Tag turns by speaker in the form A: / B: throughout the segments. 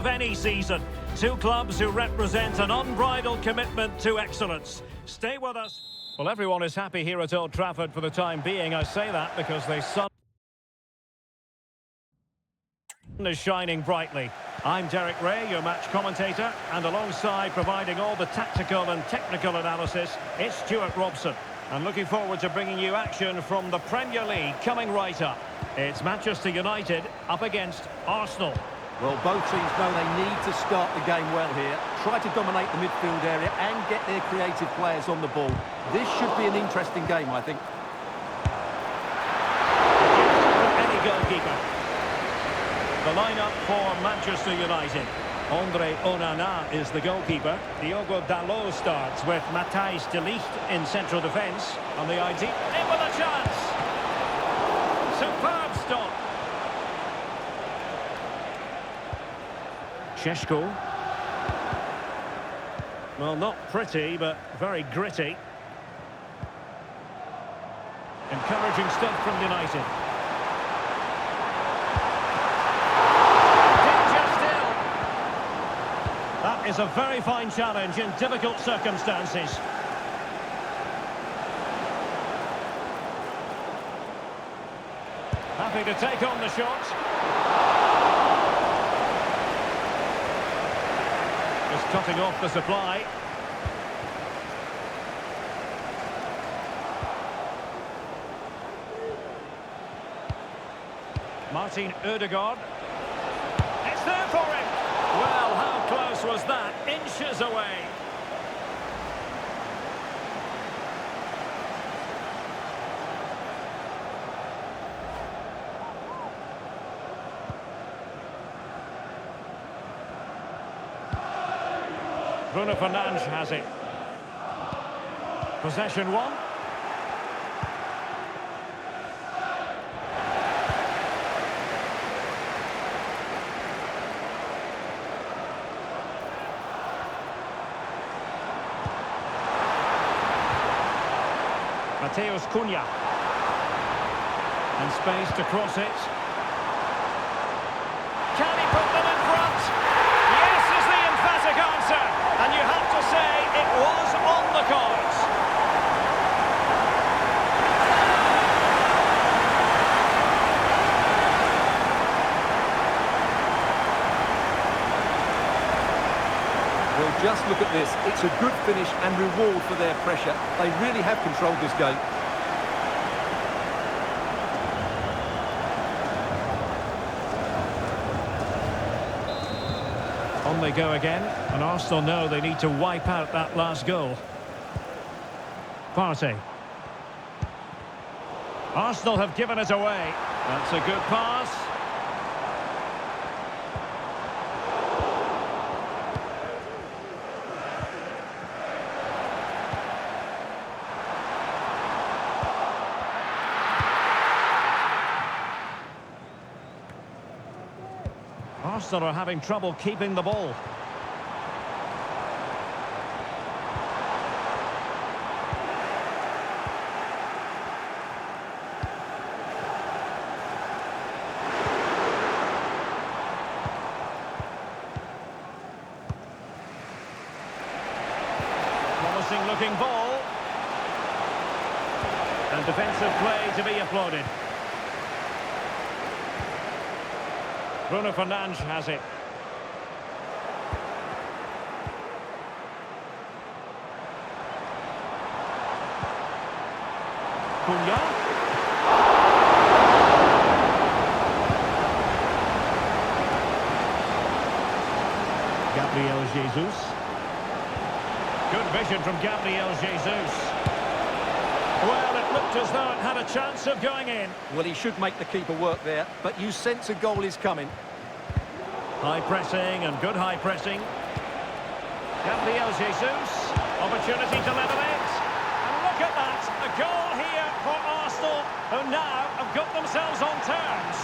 A: of any season. Two clubs who represent an unbridled commitment to excellence. Stay with us. Well, everyone is happy here at Old Trafford for the time being. I say that because the sun is shining brightly. I'm Derek Ray, your match commentator, and alongside providing all the tactical and technical analysis, it's Stuart Robson. I'm looking forward to bringing you action from the Premier League coming right up. It's Manchester United up against Arsenal.
B: Well, both teams know they need to start the game well here. Try to dominate the midfield area and get their creative players on the ball. This should be an interesting game, I think.
A: Any goalkeeper. The lineup for Manchester United. Andre Onana is the goalkeeper. Diogo Dalot starts with Matthijs de Ligt in central defence. On the ID, in with a chance. Superb stop. Šeško. Well, not pretty, but very gritty. Encouraging stuff from United. That is a very fine challenge in difficult circumstances. Happy to take on the shot. Just cutting off the supply. Martin Ødegaard. It's there for him. Well, how close was that? Inches away. Bruno Fernandes has it. Possession one. Mateus Cunha. And space to cross it. Can he put them in front? Yes is the emphatic answer. And you have to say it was on the cards.
B: Well, just look at this. It's a good finish and reward for their pressure. They really have controlled this game.
A: On they go again, and Arsenal know they need to wipe out that last goal. Partey. Arsenal have given it away. That's a good pass. Arsenal are having trouble keeping the ball. Promising looking ball. And defensive play to be applauded. Bruno Fernandes has it. Cunha. Gabriel Jesus. Good vision from Gabriel Jesus. Well, it looked as though it had a chance of going in.
B: Well, he should make the keeper work there, but you sense a goal is coming.
A: High pressing and good high pressing. Gabriel Jesus, opportunity to level it. And look at that, a goal here for Arsenal, who now have got themselves on terms.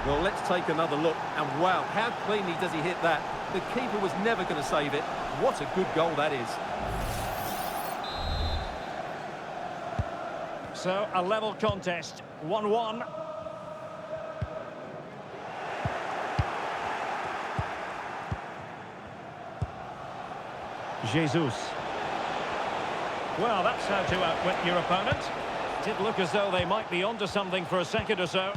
B: Well, let's take another look. And wow, how cleanly does he hit that? The keeper was never going to save it. What a good goal that is.
A: So, a level contest, 1-1. Jesus. Well, that's how to outwit your opponent. Did look as though they might be onto something for a second or so.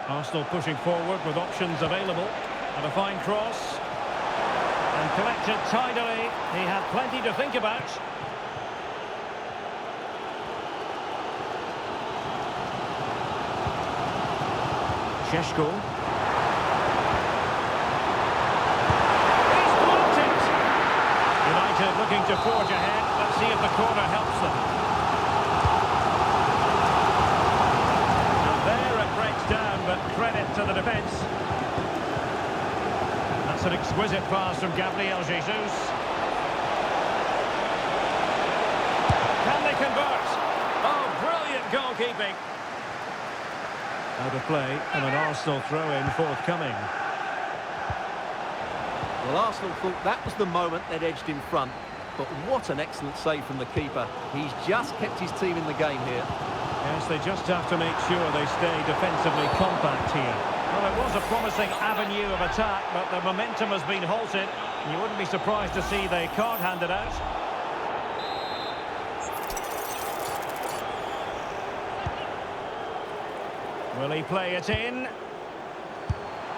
A: Arsenal pushing forward with options available. And a fine cross. And collected tidily. He had plenty to think about. Sheshko. He's blocked it! United looking to forge ahead. Let's see if the corner helps them. And there it breaks down, but credit to the defence. That's an exquisite pass from Gabriel Jesus. Can they convert? Oh, brilliant goalkeeping. Out of play, and an Arsenal throw-in forthcoming.
B: Well, Arsenal thought that was the moment they'd edged in front. But what an excellent save from the keeper. He's just kept his team in the game here.
A: Yes, they just have to make sure they stay defensively compact here. Well, it was a promising avenue of attack, but the momentum has been halted. You wouldn't be surprised to see the card handed out. Will he play it in?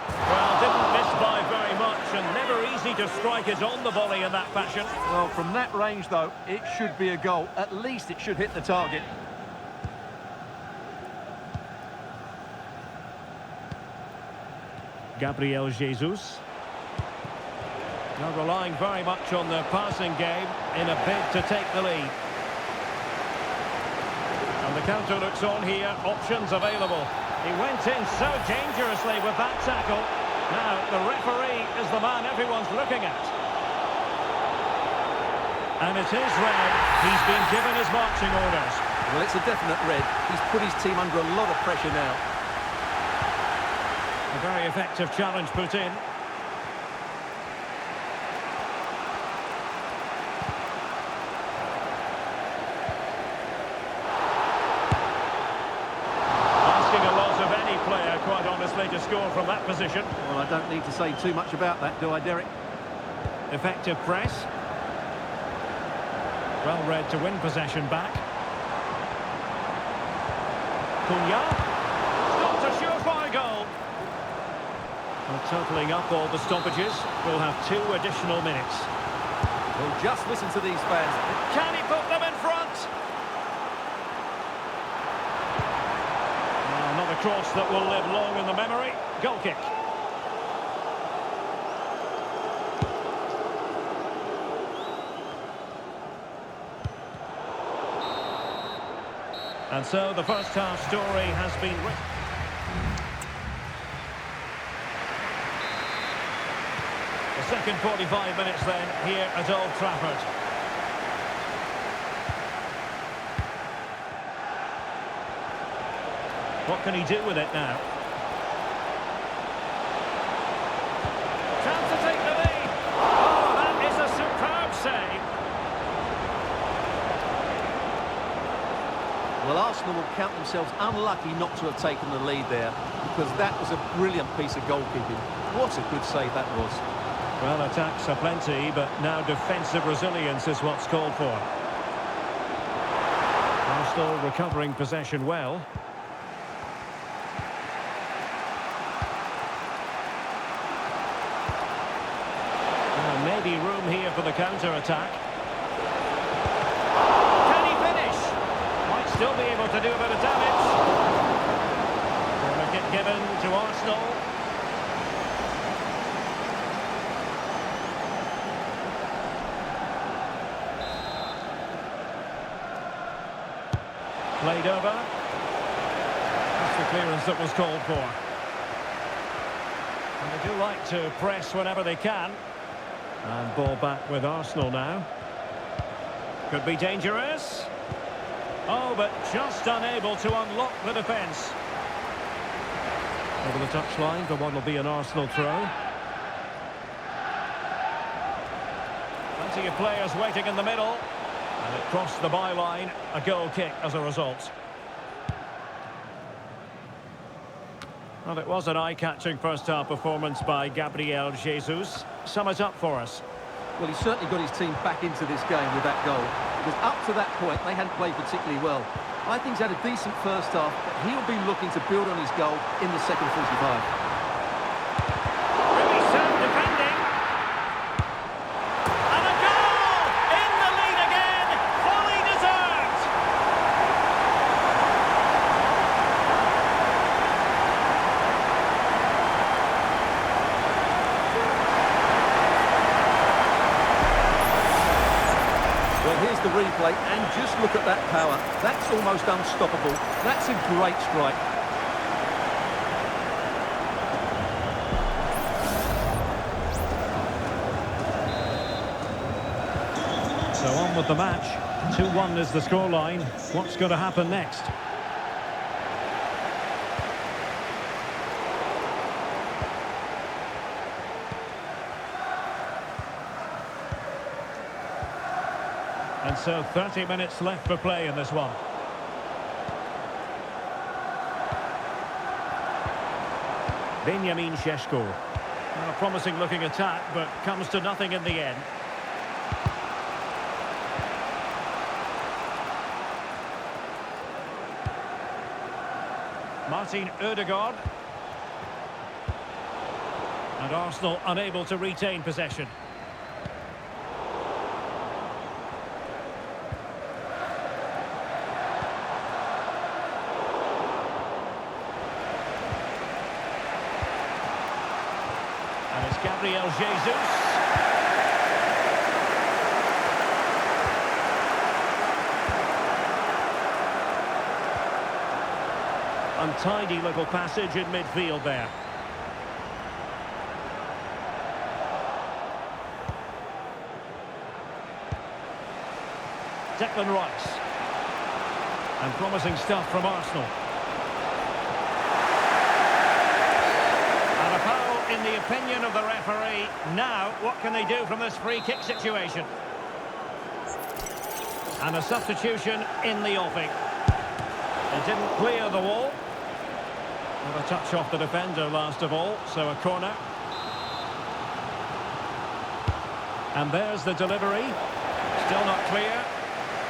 A: Well, didn't miss by very much, and never easy to strike it on the volley in that fashion.
B: Well, from that range, though, it should be a goal. At least it should hit the target.
A: Gabriel Jesus. Now relying very much on the passing game in a bid to take the lead. And the counter looks on here, options available. He went in so dangerously with that tackle. Now, the referee is the man everyone's looking at. And it is red. He's been given his marching orders.
B: Well, it's a definite red. He's put his team under a lot of pressure now.
A: A very effective challenge put in. Quite honestly, to score from that position.
B: Well, I don't need to say too much about that, do I, Derek?
A: Effective press. Well read to win possession back. Cunha. Stops a surefire goal. Well, totalling up all the stoppages, we'll have 2 additional minutes.
B: Well, just listen to these fans.
A: Can he put them in front? Another cross that will live long in the memory. Goal kick. And so the first half story has been written. The second 45 minutes then here at Old Trafford. What can he do with it now? Chance to take the lead. Oh, that is a superb save.
B: Well, Arsenal will count themselves unlucky not to have taken the lead there, because that was a brilliant piece of goalkeeping. What a good save that was.
A: Well, attacks are plenty, but now defensive resilience is what's called for. Arsenal recovering possession well. Maybe room here for the counter-attack. Can he finish? Might still be able to do a bit of damage. Corner kick given to Arsenal. Played over. That's the clearance that was called for. And they do like to press whenever they can. And ball back with Arsenal now. Could be dangerous. Oh, but just unable to unlock the defence. Over the touchline for what will be an Arsenal throw. Plenty of players waiting in the middle. And it crossed the byline. A goal kick as a result. Well, it was an eye-catching first-half performance by Gabriel Jesus. Sum it up for us.
B: Well, he certainly got his team back into this game with that goal. Because up to that point, they hadn't played particularly well. I think he's had a decent first half, but he'll be looking to build on his goal in the second 45.
A: Really sound defending. And a goal! In the lead again! Fully deserved!
B: Well, here's the replay, and just look at that power. That's almost unstoppable. That's a great strike.
A: So on with the match. 2-1 is the scoreline. What's going to happen next? And so 30 minutes left for play in this one. Benjamin Šeško. Well, a promising looking attack, but comes to nothing in the end. Martin Ødegaard. And Arsenal unable to retain possession. And it's Gabriel Jesus. Untidy little passage in midfield there. Declan Rice. And promising stuff from Arsenal. And a foul in the opinion of the referee. Now, what can they do from this free kick situation? And a substitution in the offing. It didn't clear the wall. Well, a touch off the defender last of all, so a corner. And there's the delivery. Still not clear.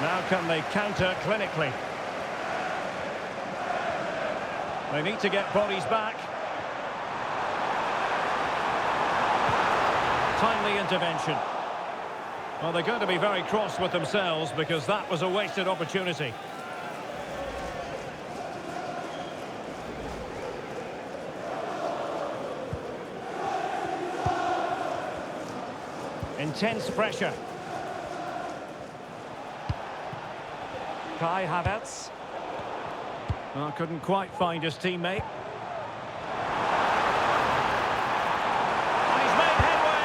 A: Now can they counter clinically? They need to get bodies back. Timely intervention. Well, they're going to be very cross with themselves because that was a wasted opportunity. Intense pressure. Kai Havertz. Well, couldn't quite find his teammate. And he's made headway.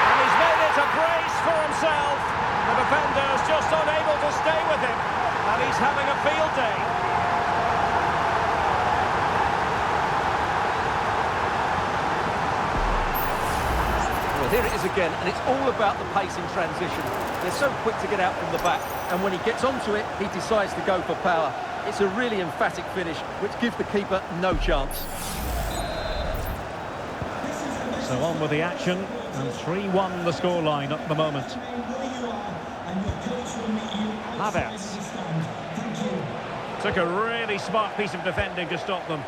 A: And he's made it a brace for himself. The defender's just unable to stay with him. And he's having a field day.
B: Here it is again, and it's all about the pace in transition. They're so quick to get out from the back, and when he gets onto it, he decides to go for power. It's a really emphatic finish, which gives the keeper no chance.
A: So on with the action, and 3-1 the scoreline at the moment. Havertz. Took a really smart piece of defending to stop them.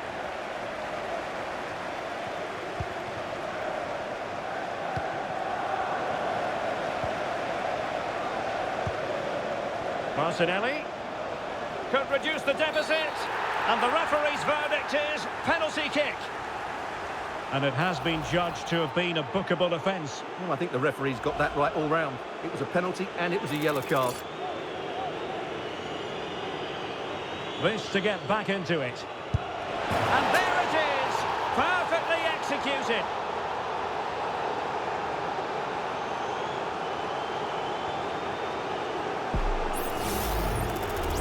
A: Martinelli could reduce the deficit, and the referee's verdict is penalty kick. And it has been judged to have been a bookable offence.
B: Well, I think the referee's got that right all round. It was a penalty and it was a yellow card.
A: This to get back into it. And there it is! Perfectly executed.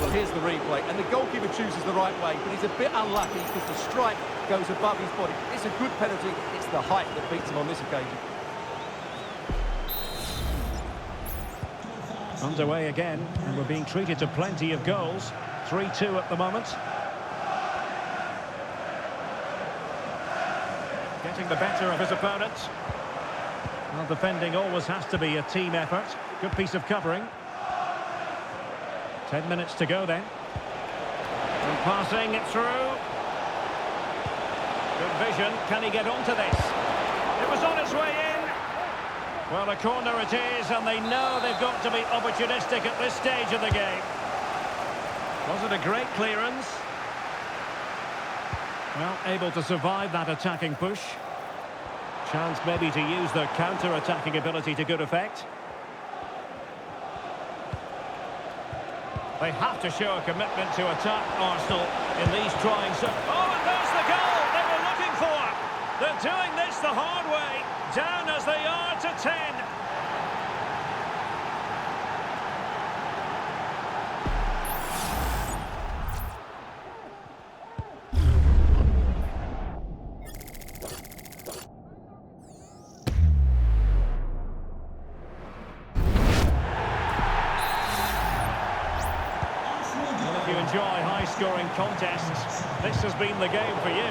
B: Well, here's the replay, and the goalkeeper chooses the right way, but he's a bit unlucky because the strike goes above his body. It's a good penalty. It's the height that beats him on this occasion.
A: Underway again, and we're being treated to plenty of goals. 3-2 at the moment. Getting the better of his opponent. Well, defending always has to be a team effort. Good piece of covering. 10 minutes to go then. And passing it through. Good vision. Can he get onto this? It was on its way in. Well, a corner it is, and they know they've got to be opportunistic at this stage of the game. Was it a great clearance? Well, able to survive that attacking push. Chance maybe to use their counter-attacking ability to good effect. They have to show a commitment to attack Arsenal in these trying... Oh, and there's the goal they were looking for! They're doing this the hard way, down as they are to 10. If you enjoy high-scoring contests, this has been the game for you.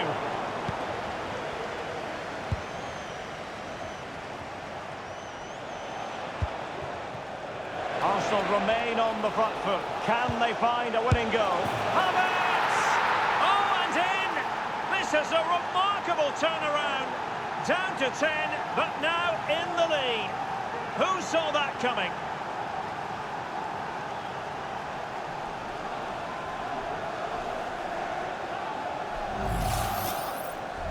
A: Arsenal remain on the front foot. Can they find a winning goal? Havertz! Oh, and in! This is a remarkable turnaround. Down to 10, but now in the lead. Who saw that coming?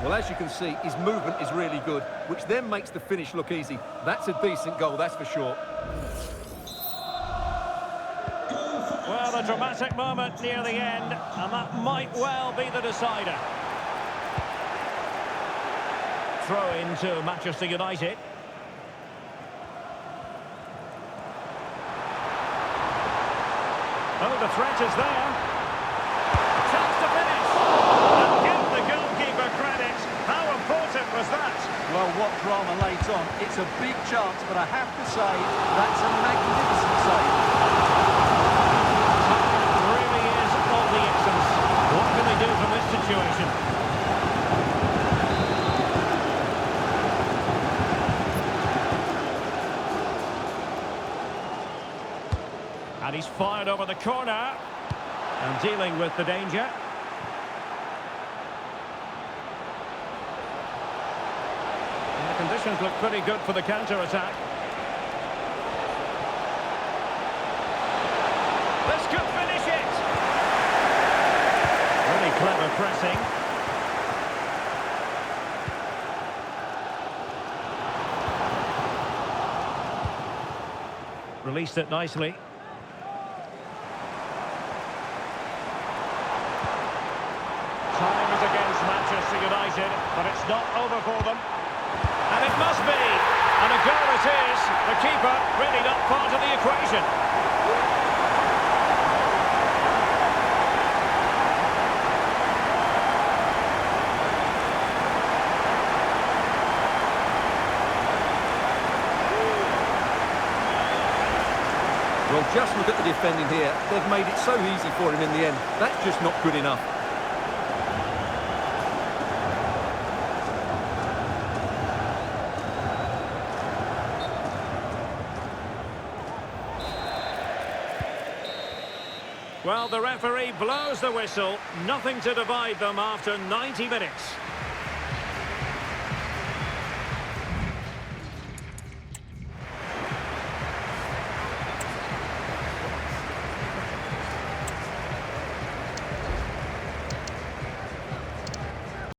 B: Well, as you can see, his movement is really good, which then makes the finish look easy. That's a decent goal, that's for sure.
A: Well, a dramatic moment near the end, and that might well be the decider. Throw into Manchester United. Oh, the threat is there. Chance to finish. And give the goalkeeper credit. How important was that?
B: Well, what drama lays on. It's a big chance, but I have to say, that's a magnificent save.
A: Time really is of the essence. What can they do from this situation? And he's fired over the corner. And dealing with the danger. And the conditions look pretty good for the counter-attack. This could finish it! Really clever pressing. Released it nicely. Time is against Manchester United, but it's not over for them. And it must be. And a goal it is. The keeper really not part of the equation.
B: Well, just look at the defending here. They've made it so easy for him in the end. That's just not good enough.
A: Well, the referee blows the whistle. Nothing to divide them after 90 minutes.